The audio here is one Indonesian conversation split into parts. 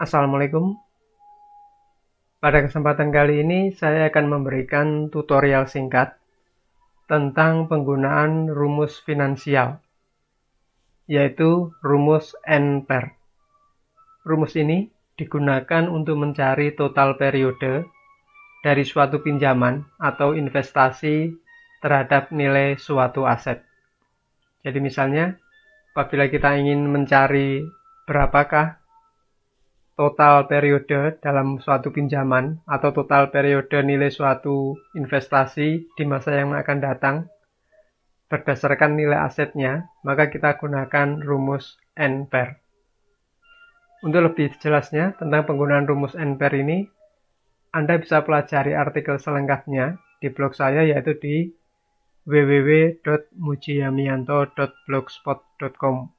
Assalamualaikum. Pada kesempatan kali ini saya akan memberikan tutorial singkat tentang penggunaan rumus finansial, yaitu rumus NPER. Rumus ini digunakan untuk mencari total periode dari suatu pinjaman atau investasi terhadap nilai suatu aset. Jadi misalnya, apabila kita ingin mencari berapakah total periode dalam suatu pinjaman atau total periode nilai suatu investasi di masa yang akan datang berdasarkan nilai asetnya, maka kita gunakan rumus NPER. Untuk lebih jelasnya tentang penggunaan rumus NPER ini, Anda bisa pelajari artikel selengkapnya di blog saya, yaitu di www.mujiyamianto.blogspot.com.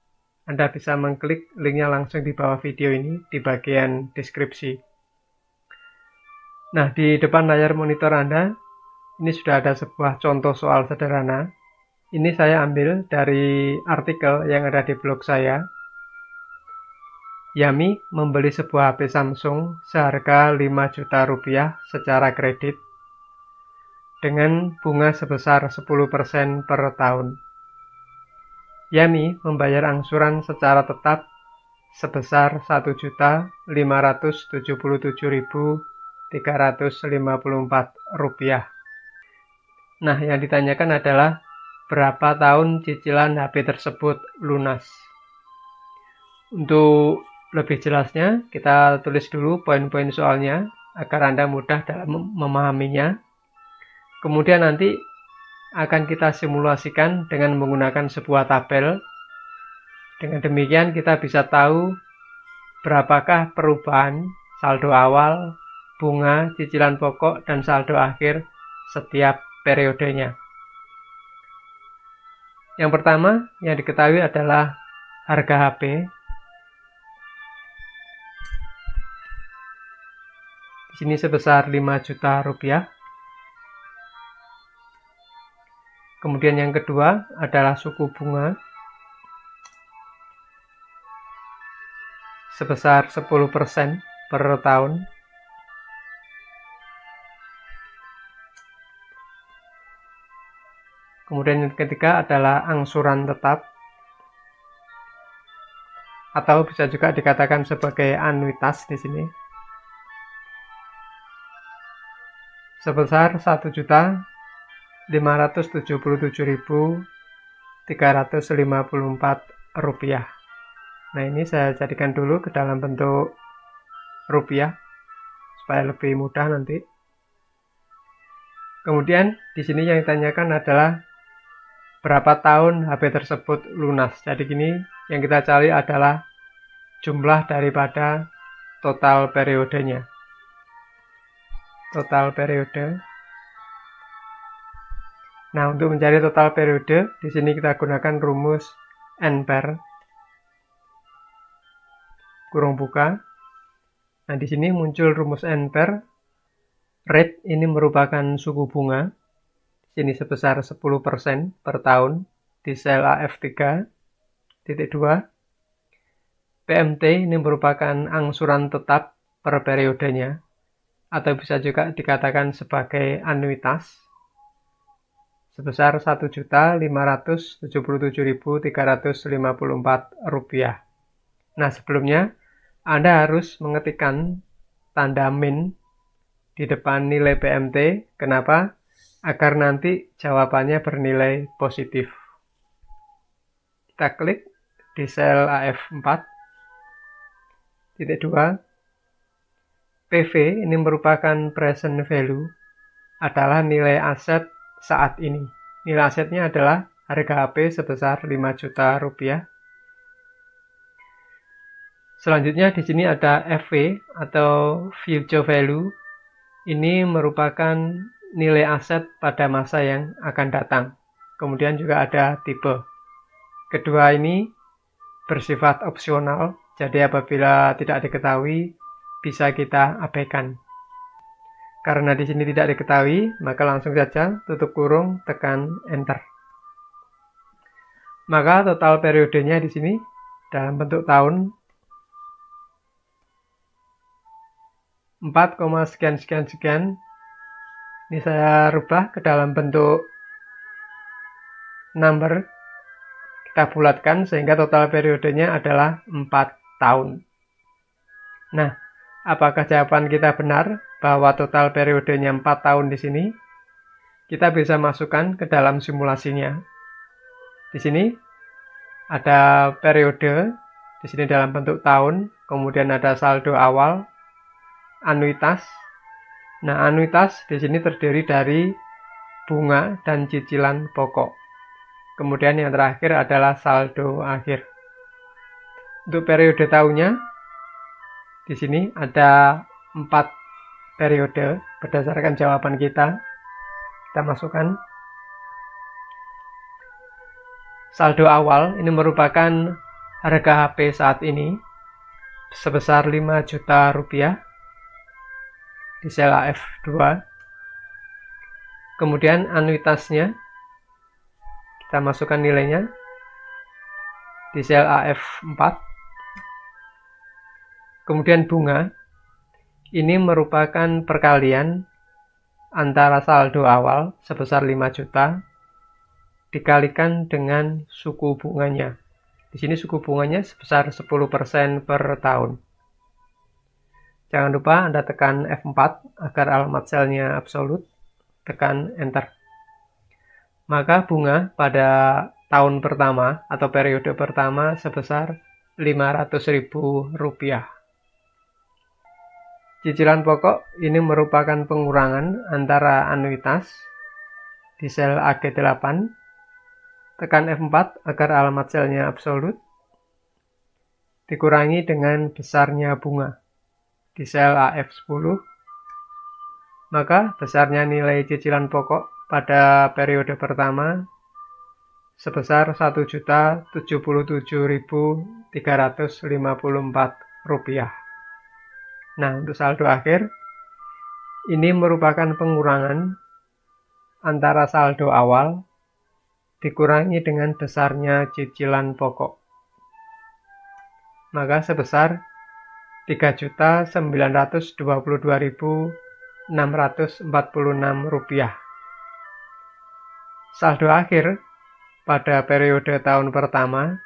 Anda bisa mengklik linknya langsung di bawah video ini di bagian deskripsi. Nah, di depan layar monitor Anda, ini sudah ada sebuah contoh soal sederhana. Ini saya ambil dari artikel yang ada di blog saya. Yami membeli sebuah HP Samsung seharga 5 juta rupiah secara kredit dengan bunga sebesar 10% per tahun. Yami membayar angsuran secara tetap sebesar Rp1.577.354. Nah, yang ditanyakan adalah berapa tahun cicilan HP tersebut lunas. Untuk lebih jelasnya, kita tulis dulu poin-poin soalnya agar Anda mudah dalam memahaminya. Kemudian nanti akan kita simulasikan dengan menggunakan sebuah tabel. Dengan demikian kita bisa tahu berapakah perubahan saldo awal, bunga, cicilan pokok, dan saldo akhir setiap periodenya. Yang pertama yang diketahui adalah harga HP. Di sini sebesar 5 juta rupiah. Kemudian yang kedua adalah suku bunga sebesar 10% per tahun. Kemudian yang ketiga adalah angsuran tetap, atau bisa juga dikatakan sebagai anuitas di sini, sebesar Rp1.577.354. Nah, ini saya jadikan dulu ke dalam bentuk rupiah supaya lebih mudah nanti. Kemudian di sini yang ditanyakan adalah berapa tahun HP tersebut lunas. Jadi gini, yang kita cari adalah jumlah daripada total periodenya. Total periode. Nah, untuk mencari total periode, di sini kita gunakan rumus NPER. Kurung buka. Nah, di sini muncul rumus NPER. Rate ini merupakan suku bunga. Di sini sebesar 10% per tahun di sel AF3.2. PMT ini merupakan angsuran tetap per periodenya, atau bisa juga dikatakan sebagai anuitas, sebesar Rp1.577.354. Nah, sebelumnya Anda harus mengetikkan tanda min di depan nilai PMT. Kenapa? Agar nanti jawabannya bernilai positif. Kita klik di sel AF4.2. PV ini merupakan present value, adalah nilai aset saat ini. Nilai asetnya adalah harga HP sebesar 5 juta rupiah. Selanjutnya di sini ada FV atau future value. Ini merupakan nilai aset pada masa yang akan datang. Kemudian juga ada tipe. Kedua ini bersifat opsional, jadi apabila tidak diketahui bisa kita abaikan. Karena di sini tidak diketahui, maka langsung saja tutup kurung, tekan enter. Maka total periodenya di sini dalam bentuk tahun 4, sekian sekian sekian. Ini saya rubah ke dalam bentuk number. Kita bulatkan sehingga total periodenya adalah 4 tahun. Nah, apakah jawaban kita benar bahwa total periodenya 4 tahun di sini? Kita bisa masukkan ke dalam simulasinya. Di sini ada periode, di sini dalam bentuk tahun, kemudian ada saldo awal, anuitas. Nah, anuitas di sini terdiri dari bunga dan cicilan pokok. Kemudian yang terakhir adalah saldo akhir. Untuk periode tahunnya, di sini ada 4 periode berdasarkan jawaban kita. Kita masukkan. Saldo awal ini merupakan harga HP saat ini sebesar 5 juta rupiah di sel AF2. Kemudian anuitasnya kita masukkan nilainya di sel AF4. Kemudian bunga ini merupakan perkalian antara saldo awal sebesar 5 juta dikalikan dengan suku bunganya. Di sini suku bunganya sebesar 10% per tahun. Jangan lupa Anda tekan F4 agar alamat selnya absolut, tekan Enter. Maka bunga pada tahun pertama atau periode pertama sebesar Rp500.000. Cicilan pokok ini merupakan pengurangan antara anuitas di sel AG8. Tekan F4 agar alamat selnya absolut, dikurangi dengan besarnya bunga di sel AF10. Maka besarnya nilai cicilan pokok pada periode pertama sebesar Rp1.077.354. Nah, untuk saldo akhir, ini merupakan pengurangan antara saldo awal dikurangi dengan besarnya cicilan pokok. Maka sebesar Rp3.922.646. Saldo akhir pada periode tahun pertama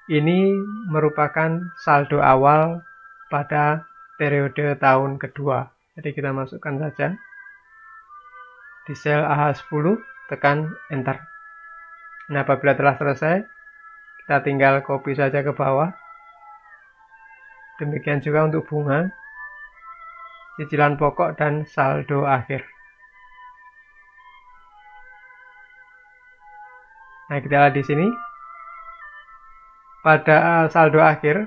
ini merupakan saldo awal pada periode tahun kedua. Jadi kita masukkan saja di sel AH10, tekan Enter. Nah, apabila telah selesai, kita tinggal copy saja ke bawah. Demikian juga untuk bunga, cicilan pokok, dan saldo akhir. Nah, kita lihat di sini. Pada saldo akhir,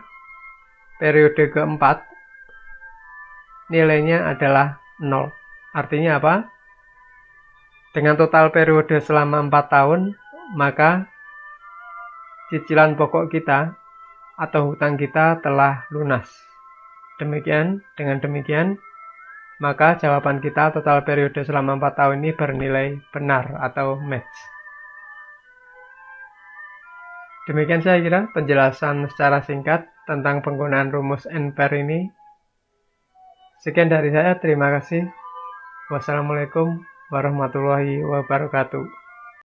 periode keempat, nilainya adalah 0. Artinya apa? Dengan total periode selama 4 tahun, maka cicilan pokok kita atau hutang kita telah lunas. Dengan demikian, maka jawaban kita total periode selama 4 tahun ini bernilai benar atau match. Demikian saya kira penjelasan secara singkat tentang penggunaan rumus NPAR ini. Sekian dari saya, terima kasih. Wassalamualaikum warahmatullahi wabarakatuh.